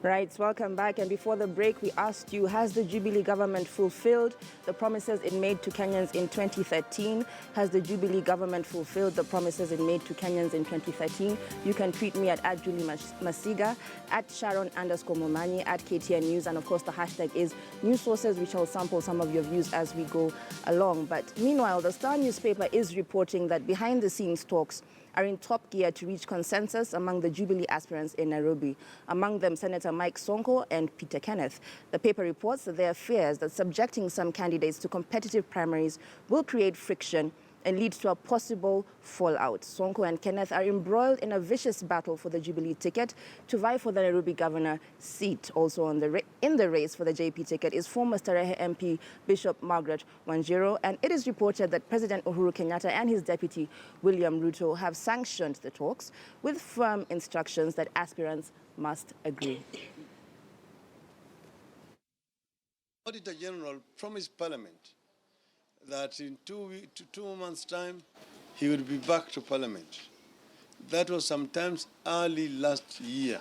Right, welcome back. And before the break, we asked you, has the Jubilee government fulfilled the promises it made to Kenyans in 2013? Has the Jubilee government fulfilled the promises it made to Kenyans in 2013? You can tweet me at Julie Masiga, at Sharon_Momanyi, at KTN News. And of course, the hashtag is news sources, which will sample some of your views as we go along. But meanwhile, the Star newspaper is reporting that behind-the-scenes talks are in top gear to reach consensus among the Jubilee aspirants in Nairobi, among them Senator Mike Sonko and Peter Kenneth. The paper reports that there are fears that subjecting some candidates to competitive primaries will create friction and lead to a possible fallout. Sonko and Kenneth are embroiled in a vicious battle for the Jubilee ticket to vie for the Nairobi governor seat. Also in the race for the JP ticket is former Starehe MP Bishop Margaret Wanjiru, and it is reported that President Uhuru Kenyatta and his deputy William Ruto have sanctioned the talks with firm instructions that aspirants must agree. Auditor General promised Parliament that in 2 months' time, he would be back to Parliament. That was sometimes early last year.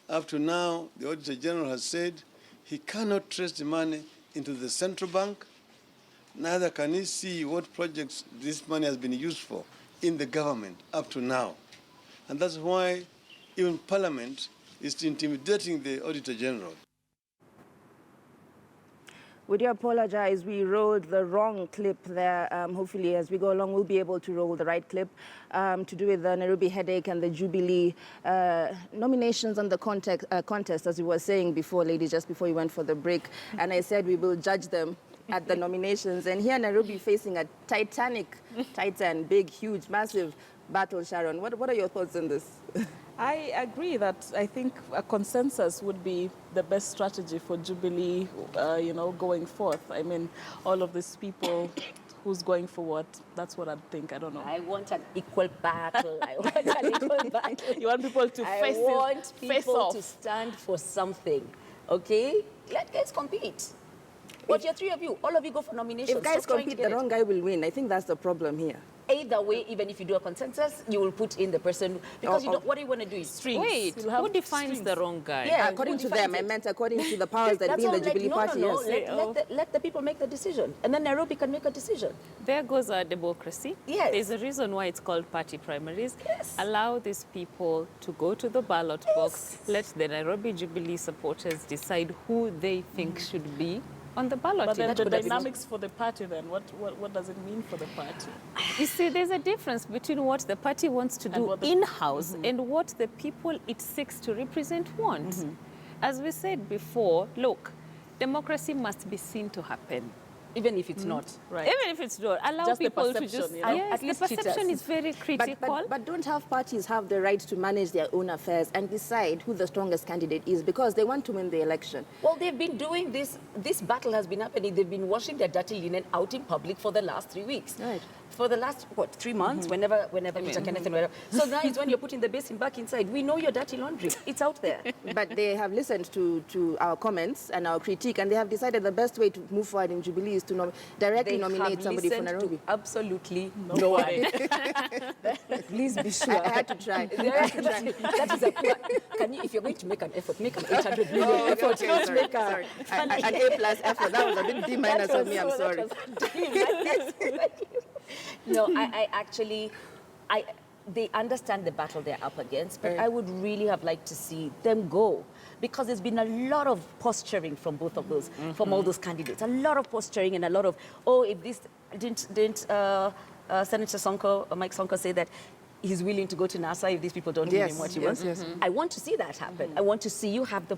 Up to now, the Auditor General has said he cannot trace the money into the central bank, neither can he see what projects this money has been used for in the government up to now. And that's why even Parliament is intimidating the Auditor General. We do apologize. We rolled the wrong clip there. Hopefully, as we go along, we'll be able to roll the right clip to do with the Nairobi headache and the Jubilee nominations and the contest, as we were saying before, ladies, just before you went for the break. And I said we will judge them at the nominations. And here, Nairobi facing a titan, big, huge, massive battle. Sharon, what are your thoughts on this? I agree that I think a consensus would be the best strategy for Jubilee, going forth. I mean, all of these people, who's going for what? That's what I think. I don't know. I want an equal battle. I want an equal battle. You want people to face off. I want people to stand for something. Okay? Let guys compete. What your three of you? All of you go for nominations. If guys compete, the wrong guy will win. I think that's the problem here. Either way, even if you do a consensus, you will put in the person, because what you want to do is strings. Wait, who defines the wrong guy? Yeah, according to them, I meant according to the powers that be in the Jubilee Party. No. Let the people make the decision, and then Nairobi can make a decision. There goes our democracy. Yes. There's a reason why it's called party primaries. Yes. Allow these people to go to the ballot box. Let the Nairobi Jubilee supporters decide who they think should be on the ballot. But then the dynamics for the party, then, what does it mean for the party? You see, there's a difference between what the party wants to do in-house and what the people it seeks to represent want. As we said before, look, democracy must be seen to happen. Even if it's not. Right. Even if it's not. Allow just people the to just... you know? Yes, at least the perception is very critical. But don't have parties have the right to manage their own affairs and decide who the strongest candidate is because they want to win the election? Well, they've been doing this. This battle has been happening. They've been washing their dirty linen out in public for the last 3 weeks. Right. For the last, 3 months, whenever Peter Kenneth and whatever. So now it's when you're putting the basin back inside. We know your dirty laundry. It's out there. But they have listened to our comments and our critique, and they have decided the best way to move forward in Jubilee is to directly nominate somebody for Nairobi. Absolutely no one. Please be sure. I had to try. That is a poor. Can you, if you're going to make an effort, make an 800 million effort. Sorry. An A+ effort. That was a bit D- of me. I'm sorry. No, I actually, they understand the battle they're up against, but I would really have liked to see them go, because there's been a lot of posturing from both of those, from all those candidates. A lot of posturing and a lot of, if this didn't Senator Sonko, Mike Sonko, say that he's willing to go to NASA if these people don't give him what he wants. I want to see that happen. I want to see you have the.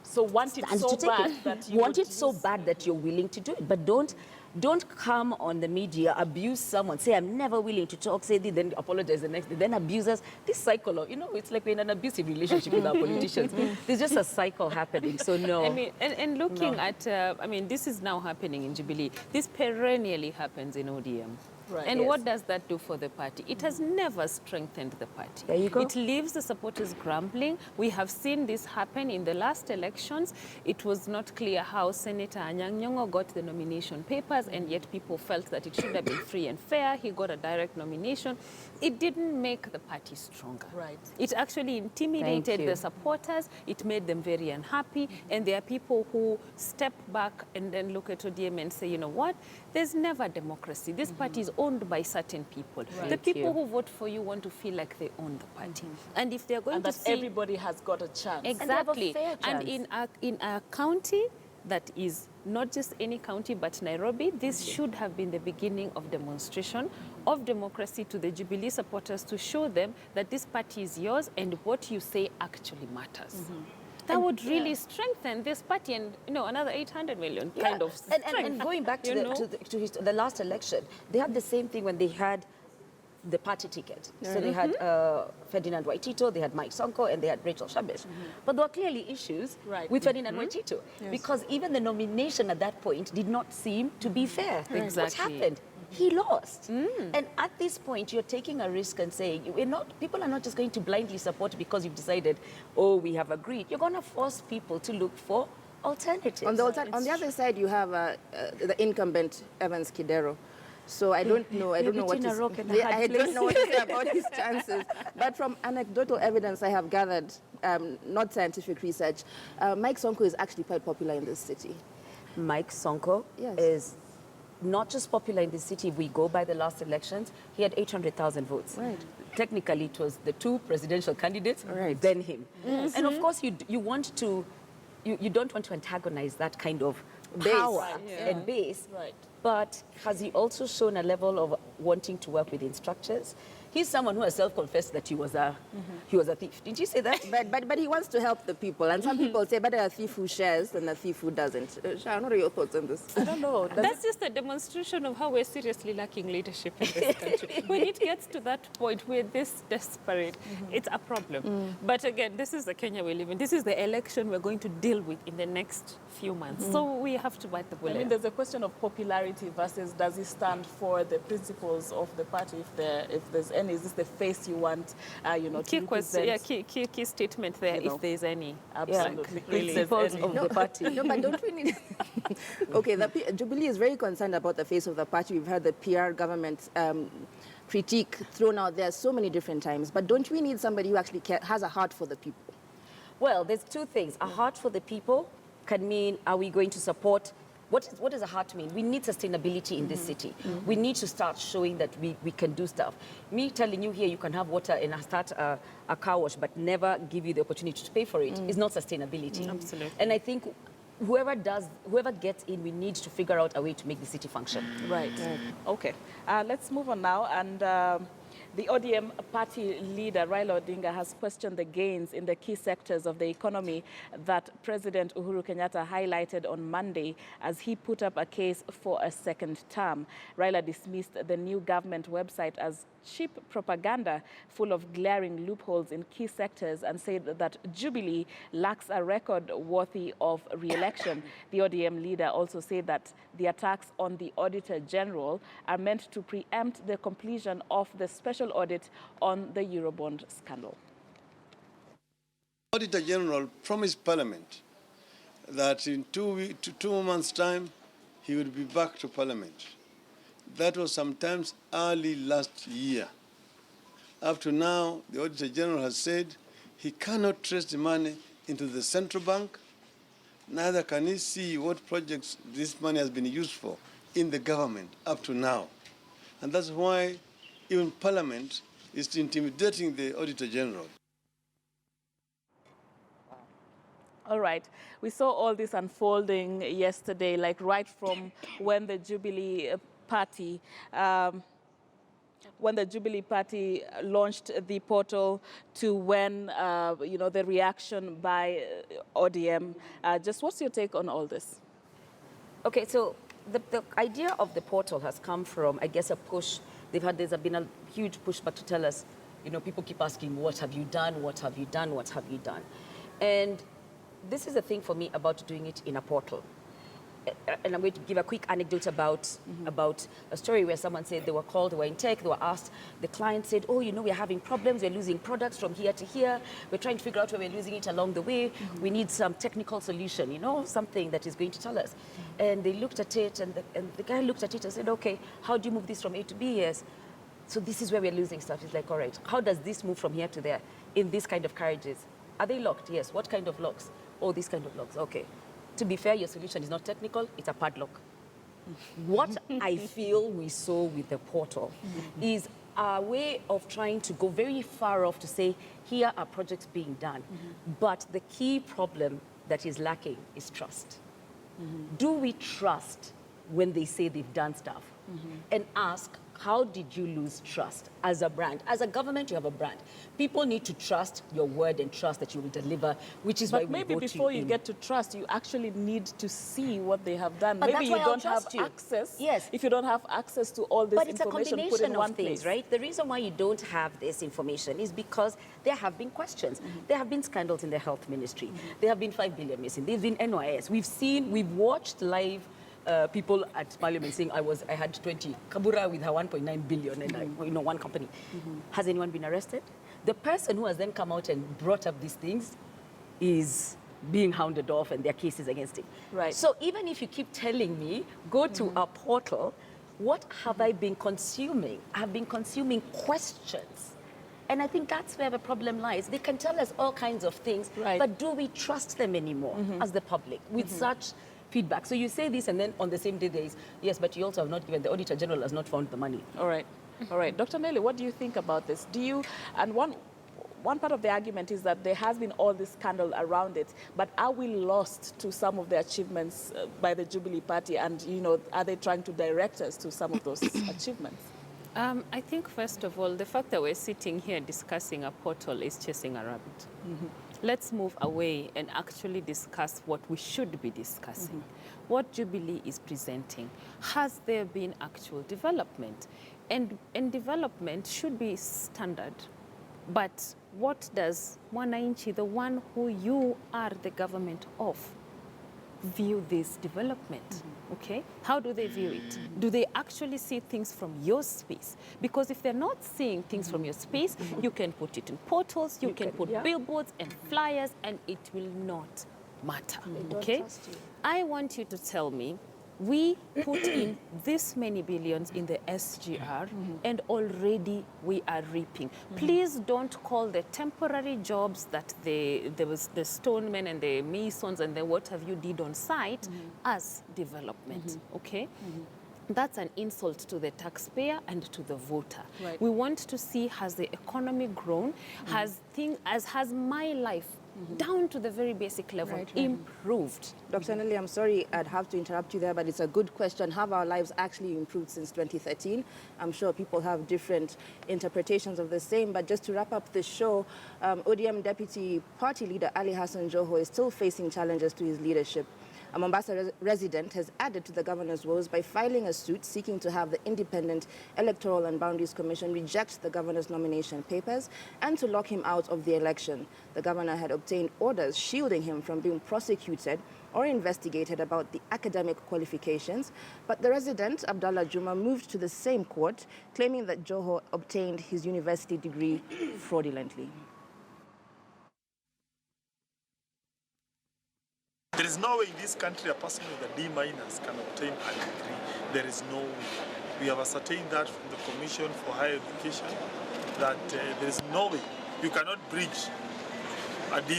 So want it so bad that you want it so bad that you're willing to do it, but don't come on the media, abuse someone, say I'm never willing to talk, say this, then apologize the next day, then abuse us. This cycle, it's like we're in an abusive relationship with our politicians. There's just a cycle happening, so no. I mean, and looking at, this is now happening in Jubilee. This perennially happens in ODM. Right. And Yes. what does that do for the party? It has never strengthened the party. There you go. It leaves the supporters grumbling. We have seen this happen in the last elections. It was not clear how Senator Anyang' Nyong'o got the nomination papers, and yet people felt that it should have been free and fair. He got a direct nomination. It didn't make the party stronger. Right. It actually intimidated the supporters. It made them very unhappy. And there are people who step back and then look at ODM and say, you know what? There's never democracy. This party is owned by certain people. Right. The people you. who vote for you want to feel like they own the party. And if they're going And to that see... everybody has got a chance. Exactly. fair And chance. in a county that is not just any county but Nairobi, this should have been the beginning of demonstration of democracy to the Jubilee supporters to show them that this party is yours and what you say actually matters. That would really strengthen this party and, you know, another 800 million kind of strength. And going back to, you know? the last election, they had the same thing when they had the party ticket. So they had Ferdinand Waitito, they had Mike Sonko, and they had Rachel Shabesh. But there were clearly issues Right. with Ferdinand Waitito because even the nomination at that point did not seem to be fair. What Exactly. happened? He lost. And at this point, you're taking a risk and saying, people are not just going to blindly support because you've decided, oh, we have agreed. You're going to force people to look for alternatives. On the other side, you have the incumbent Evans Kidero. So I don't know. I don't know what between a is. rock and a Yeah, hard I don't place. know what to say about his chances. But from anecdotal evidence I have gathered, not scientific research, Mike Sonko is actually quite popular in this city. Mike Sonko Yes. is not just popular in the city. If we go by the last elections, he had 800,000 votes. Right. Technically, it was the two presidential candidates, Right. then him. And of course, you don't want to antagonize that kind of Base. power Right, yeah. and base. Right. But has he also shown a level of wanting to work within structures? He's someone who has self-confessed that he was a thief. Didn't you say that? But he wants to help the people. And some people say better a thief who shares than a thief who doesn't. Sharon, what are your thoughts on this? I don't know. That's just a demonstration of how we're seriously lacking leadership in this country. When it gets to that point, we're this desperate. It's a problem. But again, this is the Kenya we live in. This is the election we're going to deal with in the next few months. So we have to bite the I bullet. mean, there's a question of popularity versus does he stand for the principles of the party? If there's any, is this the face you want, to Key question, represent? key statement there, You know. if there's any. Absolutely. Really. Principles of the party. No, but don't we need... Okay, Jubilee is very concerned about the face of the party. We've heard the PR government critique thrown out there so many different times. But don't we need somebody who actually has a heart for the people? Well, there's two things. A heart for the people can mean, are we going to support? What does a heart mean? We need sustainability in this city. We need to start showing that we can do stuff. Me telling you here you can have water and start a car wash but never give you the opportunity to pay for it is not sustainability. Absolutely. And I think whoever gets in, we need to figure out a way to make the city function. Right. Okay. Let's move on now. And the ODM party leader, Raila Odinga, has questioned the gains in the key sectors of the economy that President Uhuru Kenyatta highlighted on Monday as he put up a case for a second term. Raila dismissed the new government website as cheap propaganda full of glaring loopholes in key sectors and said that Jubilee lacks a record worthy of re-election. The ODM leader also said that the attacks on the Auditor General are meant to preempt the completion of the special audit on the Eurobond scandal. Auditor General promised Parliament that in 2 months' time he would be back to Parliament. That was sometimes early last year. Up to now, the Auditor General has said he cannot trace the money into the central bank, neither can he see what projects this money has been used for in the government up to now. And that's why even Parliament is intimidating the Auditor General. All right. We saw all this unfolding yesterday, like right from when the Jubilee Party launched the portal to when, the reaction by ODM. Just what's your take on all this? Okay, so the idea of the portal has come from, I guess, a push. There's been a huge pushback to tell us, people keep asking, what have you done? What have you done? What have you done? And this is the thing for me about doing it in a portal. and I'm going to give a quick anecdote about a story where someone said they were called, they were in tech, they were asked, the client said, oh, you know, we're having problems, we're losing products from here to here, we're trying to figure out where we're losing it along the way, we need some technical solution, you know, something that is going to tell us. And they looked at it, and the guy looked at it and said, okay, how do you move this from A to B? Yes. So this is where we're losing stuff. It's like, all right, how does this move from here to there in this kind of carriages? Are they locked? Yes. What kind of locks? Oh, these kind of locks. Okay. To be fair, your solution is not technical, it's a padlock. What I feel we saw with the portal is a way of trying to go very far off to say, here are projects being done. But the key problem that is lacking is trust. Do we trust when they say they've done stuff? And ask, how did you lose trust as a brand? As a government, you have a brand. People need to trust your word and trust that you will deliver, which is why we vote you in. But maybe before you get to trust, you actually need to see what they have done. But maybe you don't have access. Yes. If you don't have access to all this information put in one place. Right? The reason why you don't have this information is because there have been questions. There have been scandals in the health ministry. There have been 5 billion missing. There's been NYS. We've watched live people at Parliament saying I had 20. Kabura with her 1.9 billion and one company. Has anyone been arrested? The person who has then come out and brought up these things is being hounded off and there are cases against him. Right. So even if you keep telling me, go to a portal, what have I been consuming? I've been consuming questions. And I think that's where the problem lies. They can tell us all kinds of things, but do we trust them anymore as the public with such feedback? So you say this and then on the same day there is, yes, but you also have not given, the Auditor General has not found the money. All right. All right. Dr. Nelly, what do you think about this? Do you, and one part of the argument is that there has been all this scandal around it, but are we lost to some of the achievements by the Jubilee Party? And, you know, are they trying to direct us to some of those achievements? I think, first of all, the fact that we're sitting here discussing a portal is chasing a rabbit. Let's move away and actually discuss what we should be discussing. What Jubilee is presenting. Has there been actual development? And development should be standard. But what does Mwananchi, the one who you are the government of, view this development? Okay? How do they view it? Do they actually see things from your space? Because if they're not seeing things from your space, you can put it in portals, you can put billboards and flyers, and it will not matter. Okay? I want you to tell me, we put in this many billions in the SGR, and already we are reaping. Please don't call the temporary jobs that there was the stonemen and the masons and the what have you did on site as development, okay? That's an insult to the taxpayer and to the voter. Right. We want to see, has the economy grown? Has my life down to the very basic level improved? Dr. Nelly, I'm sorry I'd have to interrupt you there, but it's a good question. Have our lives actually improved since 2013? I'm sure people have different interpretations of the same, but just to wrap up the show, ODM Deputy Party Leader Ali Hassan Joho is still facing challenges to his leadership. A Mombasa resident has added to the governor's woes by filing a suit seeking to have the Independent Electoral and Boundaries Commission reject the governor's nomination papers and to lock him out of the election. The governor had obtained orders shielding him from being prosecuted or investigated about the academic qualifications, but the resident, Abdallah Juma, moved to the same court, claiming that Joho obtained his university degree fraudulently. There is no way in this country a person with a D- can obtain a degree. There is no way. We have ascertained that from the Commission for Higher Education, that there is no way. You cannot bridge a D-.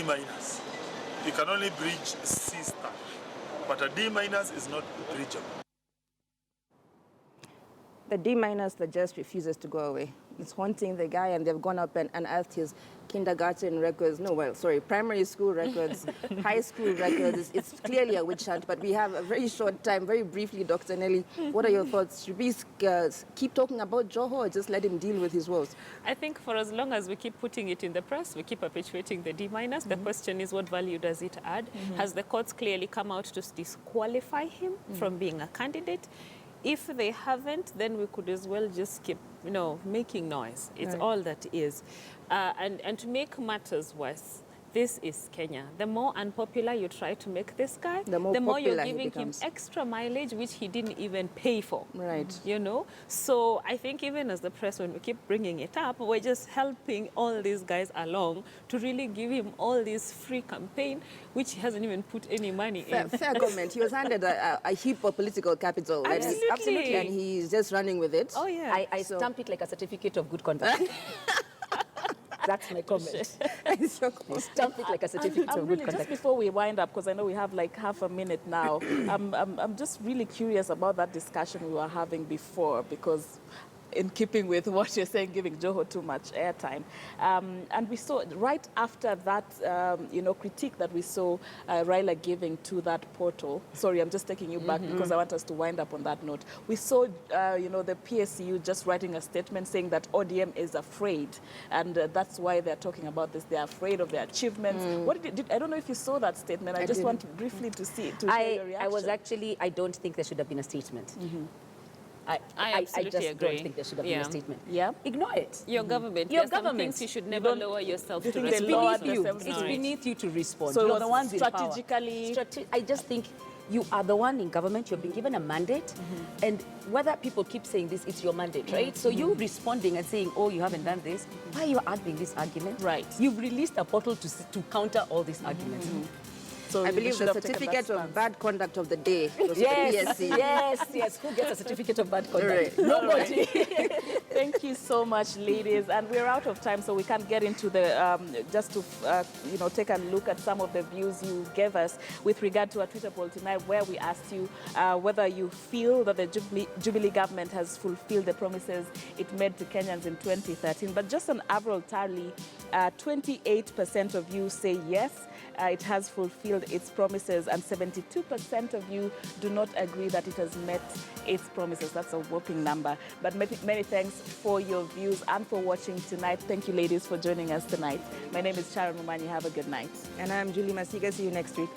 You can only bridge C***, but a D- is not bridgeable. The D- that just refuses to go away. It's haunting the guy, and they've gone up and unearthed his kindergarten records, primary school records, high school records. It's clearly a witch hunt, but we have a very short time. Very briefly, Dr. Nelly, what are your thoughts? Should we keep talking about Joho or just let him deal with his woes? I think for as long as we keep putting it in the press, we keep perpetuating the D-. The question is, what value does it add? Has the courts clearly come out to disqualify him from being a candidate? If they haven't, then we could as well just keep, making noise. It's all that is. And to make matters worse, this is Kenya. The more unpopular you try to make this guy, the more you're popular he giving him becomes. extra mileage, which he didn't even pay for. Right. You know? So I think even as the press, when we keep bringing it up, we're just helping all these guys along to really give him all this free campaign, which he hasn't even put any money in. Fair comment. He was handed a heap of political capital. Absolutely. And he's just running with it. Oh, yeah. I stamp it like a certificate of good conduct. That's my comment. Stamp it like a certificate of good Just conduct. before we wind up, because I know we have like half a minute now, I'm just really curious about that discussion we were having before, because in keeping with what you're saying, giving Joho too much airtime. And we saw right after that, critique that we saw Raila giving to that portal. Sorry, I'm just taking you back because I want us to wind up on that note. We saw, the PSU just writing a statement saying that ODM is afraid, and that's why they're talking about this. They're afraid of their achievements. What I don't know if you saw that statement. I just want briefly to hear your reaction. I don't think there should have been a statement. I absolutely just agree. don't think there should have been a statement. Yeah. Ignore it. Your government. Your There's some government. things you should never lower yourself to think they respond. lower It's beneath you. themselves It's beneath you to respond. So You're the ones in power. strategically- I just think you are the one in government. You've been given a mandate, and whether people keep saying this, it's your mandate, right? So you responding and saying, "Oh, you haven't done this." Why are you arguing this argument? Right. You've released a portal to counter all these arguments. So I you believe should the have taken that certificate of stance. bad conduct of the day was Yes, the PSC. yes. Who gets a certificate of bad conduct? Right. Nobody. Thank you so much, ladies. And we're out of time, so we can't get into the, just to, take a look at some of the views you gave us with regard to our Twitter poll tonight, where we asked you whether you feel that the Jubilee government has fulfilled the promises it made to Kenyans in 2013. But just an overall tally, 28% of you say yes, it has fulfilled its promises, and 72% of you do not agree that it has met its promises. That's a whopping number. But many thanks for your views and for watching tonight. Thank you, ladies, for joining us tonight. My name is Sharon Mumanyi. Have a good night. And I'm Julie Masiga. See you next week.